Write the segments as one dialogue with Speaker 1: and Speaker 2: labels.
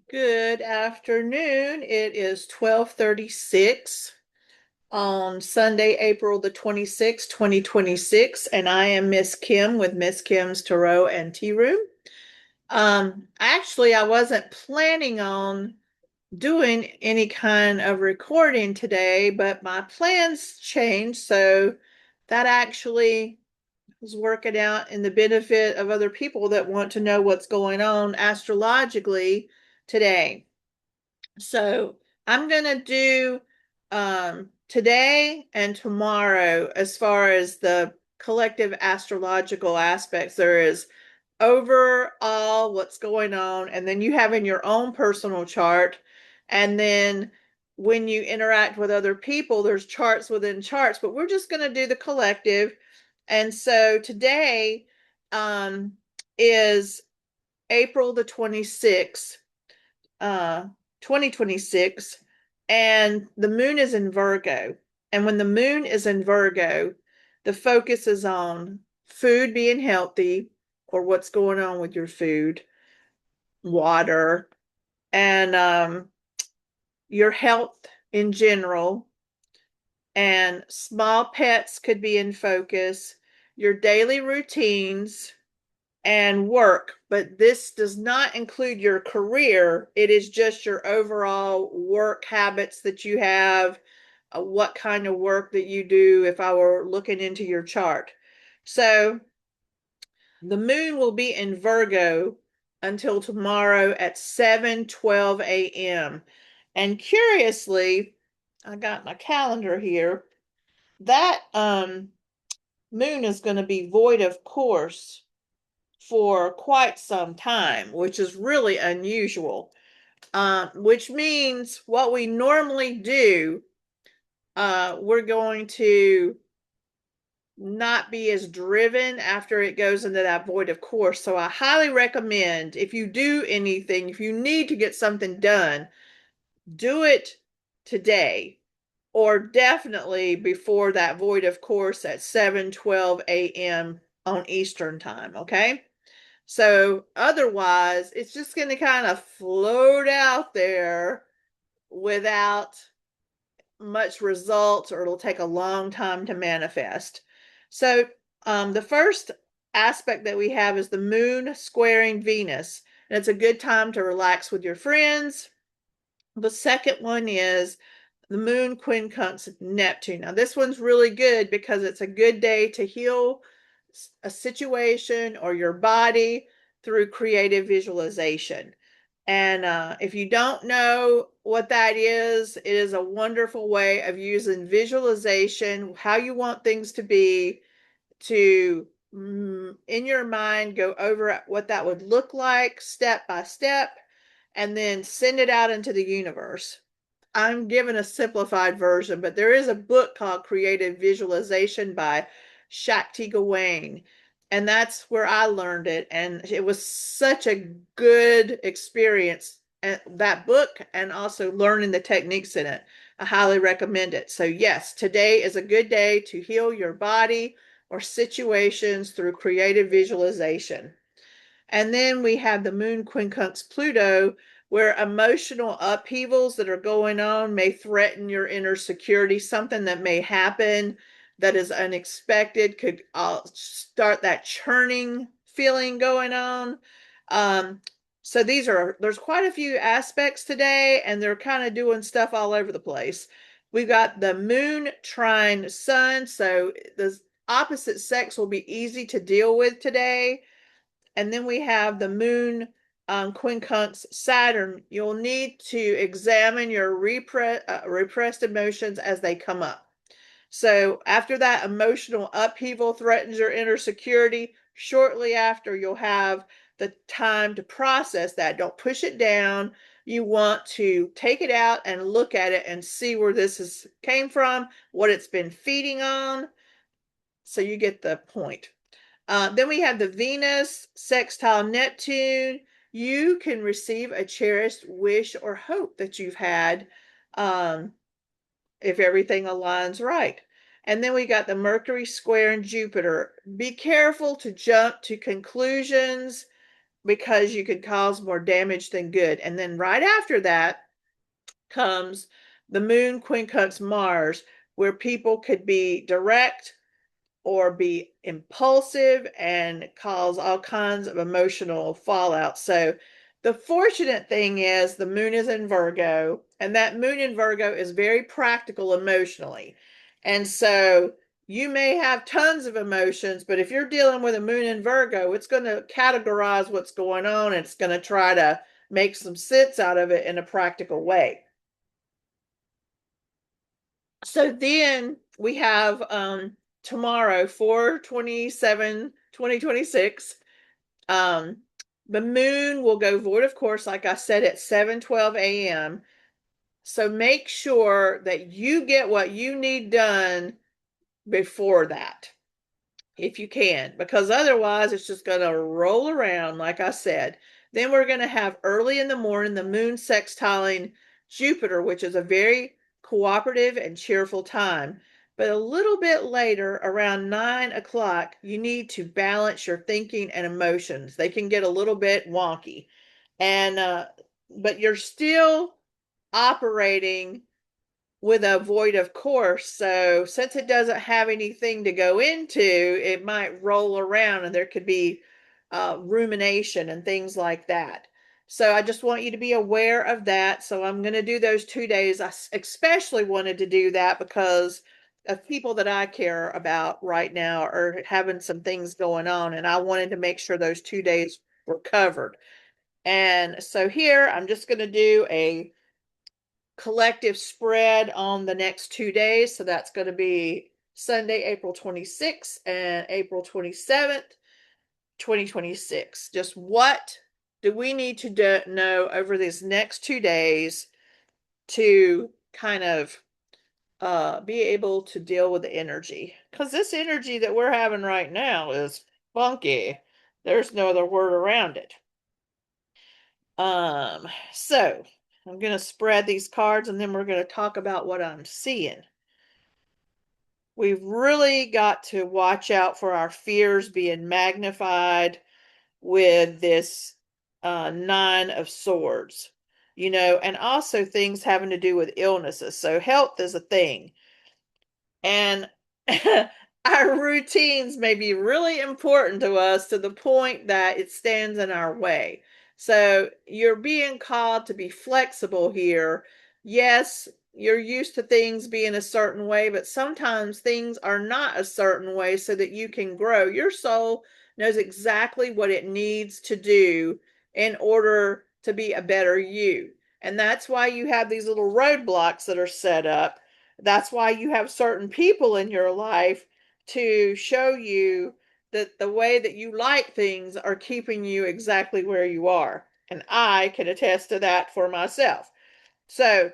Speaker 1: Good afternoon. It is 12:36 on Sunday, April the 26th, 2026, and I am Miss Kim with Miss Kim's Tarot and Tea Room. Actually, I wasn't planning on doing any kind of recording today, but my plans changed, so that actually was working out in the benefit of other people that want to know what's going on astrologically today. So I'm going to do today and tomorrow as far as the collective astrological aspects. There is overall what's going on, and then you have in your own personal chart. And then when you interact with other people, there's charts within charts, but we're just going to do the collective. And so today is April the 26th, uh 2026, and the moon is in Virgo. And when the moon is in Virgo, the focus is on food being healthy, or what's going on with your food, water, and your health in general. And small pets could be in focus, your daily routines, and work, but this does not include your career. It is just your overall work habits that you have, what kind of work that you do, if I were looking into your chart. So the moon will be in Virgo until tomorrow at 7:12 a.m. And curiously, I got my calendar here. That moon is going to be void of course for quite some time, which is really unusual. Which means what we normally do, we're going to not be as driven after it goes into that void of course. So I highly recommend, if you do anything, if you need to get something done, do it today, or definitely before that void of course at 7:12 a.m. on Eastern time, okay? So otherwise, it's just going to kind of float out there without much results, or it'll take a long time to manifest. So the first aspect that we have is the moon squaring Venus, and it's a good time to relax with your friends. The second one is the moon quincunx Neptune. Now, this one's really good because it's a good day to heal a situation or your body through creative visualization. And if you don't know what that is, it is a wonderful way of using visualization, how you want things to be, to in your mind go over what that would look like step by step, and then send it out into the universe. I'm giving a simplified version, but there is a book called Creative Visualization by Shakti Gawain, and that's where I learned it. And it was such a good experience, that book, and also learning the techniques in it. I highly recommend it. So, yes, today is a good day to heal your body or situations through creative visualization. And then we have the moon quincunx Pluto, where emotional upheavals that are going on may threaten your inner security. Something that may happen that is unexpected could start that churning feeling going on. Um, so there's quite a few aspects today, and they're kind of doing stuff all over the place. We've got the moon trine sun, so the opposite sex will be easy to deal with today. And then we have the moon quincunx Saturn. You'll need to examine your repressed emotions as they come up. So after that emotional upheaval threatens your inner security, shortly after you'll have the time to process that. Don't push it down. You want to take it out and look at it and see where this came from, what it's been feeding on. So you get the point. Then we have the Venus sextile Neptune. You can receive a cherished wish or hope that you've had, um, if everything aligns right. And then we got the Mercury square and Jupiter. Be careful to jump to conclusions because you could cause more damage than good. And then right after that comes the moon quincunx Mars, where people could be direct or be impulsive and cause all kinds of emotional fallout. So the fortunate thing is the moon is in Virgo, and that moon in Virgo is very practical emotionally. And so you may have tons of emotions, but if you're dealing with a moon in Virgo, it's going to categorize what's going on, and it's going to try to make some sense out of it in a practical way. So then we have tomorrow, 4/27, 2026. Um, the moon will go void, of course, like I said, at 7:12 a.m. So make sure that you get what you need done before that, if you can, because otherwise it's just going to roll around, like I said. Then we're going to have early in the morning the moon sextiling Jupiter, which is a very cooperative and cheerful time. But a little bit later, around 9 o'clock, you need to balance your thinking and emotions. They can get a little bit wonky. And, but you're still operating with a void of course. So since it doesn't have anything to go into, it might roll around and there could be rumination and things like that. So I just want you to be aware of that. So I'm going to do those 2 days. I especially wanted to do that because of people that I care about right now are having some things going on, and I wanted to make sure those 2 days were covered. And so here I'm just going to do a collective spread on the next 2 days. So that's going to be Sunday, April 26th and April 27th, 2026. Just what do we need to know over these next 2 days to kind of be able to deal with the energy? Because this energy that we're having right now is funky. There's no other word around it. So I'm going to spread these cards and then we're going to talk about what I'm seeing. We've really got to watch out for our fears being magnified with this Nine of Swords, and also things having to do with illnesses. So health is a thing. And our routines may be really important to us to the point that it stands in our way. So you're being called to be flexible here. Yes, you're used to things being a certain way, but sometimes things are not a certain way so that you can grow. Your soul knows exactly what it needs to do in order to be a better you. And that's why you have these little roadblocks that are set up. That's why you have certain people in your life to show you that the way that you like things are keeping you exactly where you are. And I can attest to that for myself. So,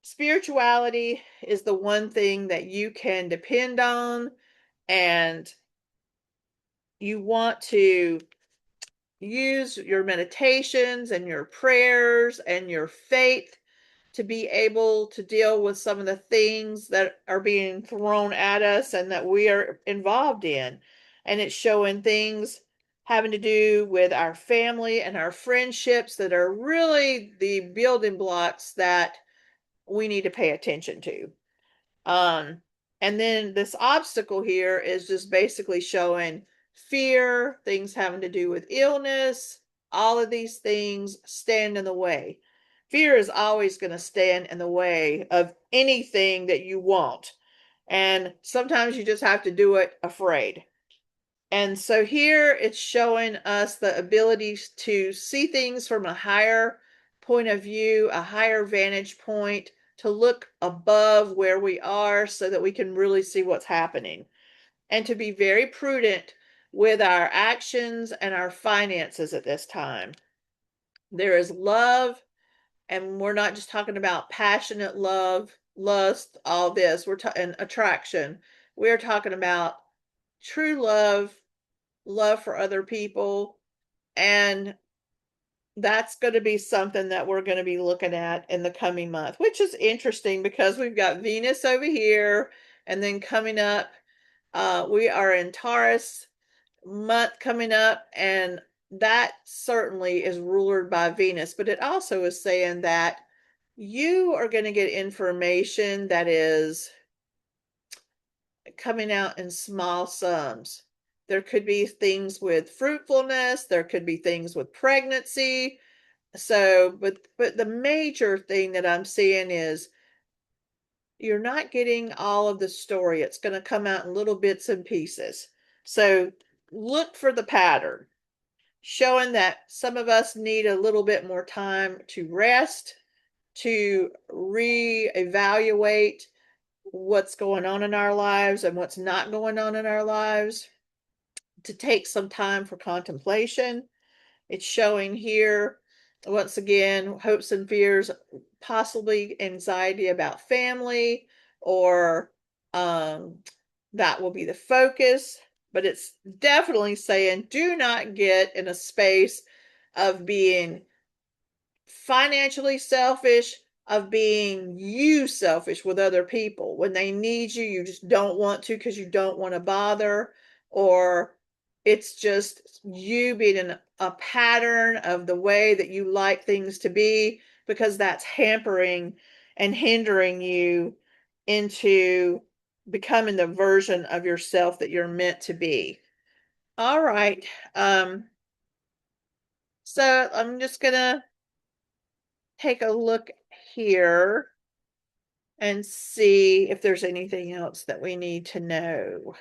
Speaker 1: spirituality is the one thing that you can depend on, and you want to use your meditations and your prayers and your faith to be able to deal with some of the things that are being thrown at us and that we are involved in. And it's showing things having to do with our family and our friendships that are really the building blocks that we need to pay attention to. Um, and then this obstacle here is just basically showing fear, things having to do with illness, all of these things stand in the way. Fear is always going to stand in the way of anything that you want. And sometimes you just have to do it afraid. And so here it's showing us the ability to see things from a higher point of view, a higher vantage point, to look above where we are so that we can really see what's happening, and to be very prudent with our actions and our finances at this time. There is love, and we're not just talking about passionate love, lust, all this. We're talking attraction. We're talking about true love, love for other people, and that's going to be something that we're going to be looking at in the coming month, which is interesting because we've got Venus over here, and then coming up, we are in Taurus month coming up, and that certainly is ruled by Venus, but it also is saying that you are going to get information that is coming out in small sums. There could be things with fruitfulness, there could be things with pregnancy. So, but the major thing that I'm seeing is you're not getting all of the story. It's going to come out in little bits and pieces. So, look for the pattern, showing that some of us need a little bit more time to rest, to reevaluate what's going on in our lives and what's not going on in our lives, to take some time for contemplation. It's showing here, once again, hopes and fears, possibly anxiety about family, or that will be the focus. But it's definitely saying do not get in a space of being financially selfish, of being you selfish with other people. When they need you, you just don't want to because you don't want to bother, or it's just you being in a pattern of the way that you like things to be, because that's hampering and hindering you into becoming the version of yourself that you're meant to be. All right. So I'm just gonna take a look here and see if there's anything else that we need to know.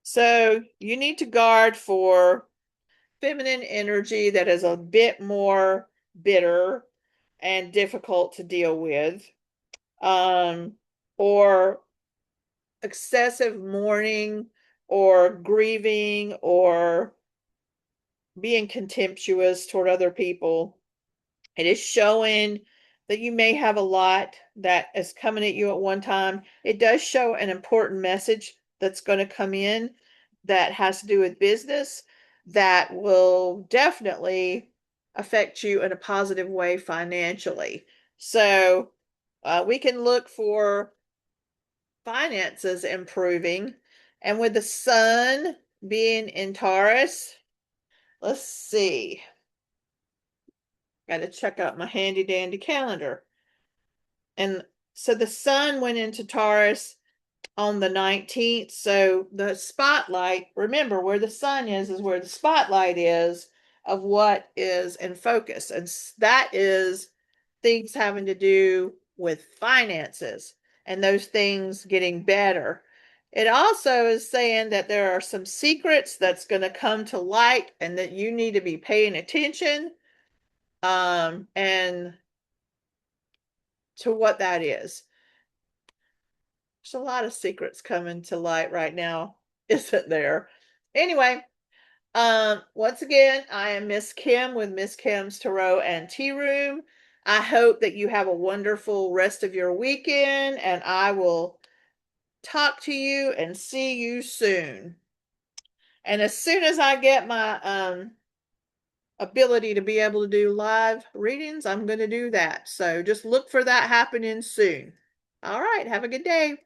Speaker 1: So you need to guard for feminine energy that is a bit more bitter and difficult to deal with, um, or excessive mourning or grieving or being contemptuous toward other people. It is showing that you may have a lot that is coming at you at one time. It does show an important message that's going to come in that has to do with business, that will definitely affect you in a positive way financially. So we can look for finances improving. And with the sun being in Taurus, let's see. Got to check out my handy dandy calendar. And so the sun went into Taurus on the 19th. So the spotlight, remember where the sun is where the spotlight is of what is in focus. And that is things having to do with finances and those things getting better. It also is saying that there are some secrets that's going to come to light and that you need to be paying attention, and to what that is. There's a lot of secrets coming to light right now, isn't there? Anyway, once again, I am Miss Kim with Miss Kim's Tarot and Tea Room. I hope that you have a wonderful rest of your weekend, and I will talk to you and see you soon. And as soon as I get my ability to be able to do live readings, I'm going to do that. So just look for that happening soon. All right, have a good day.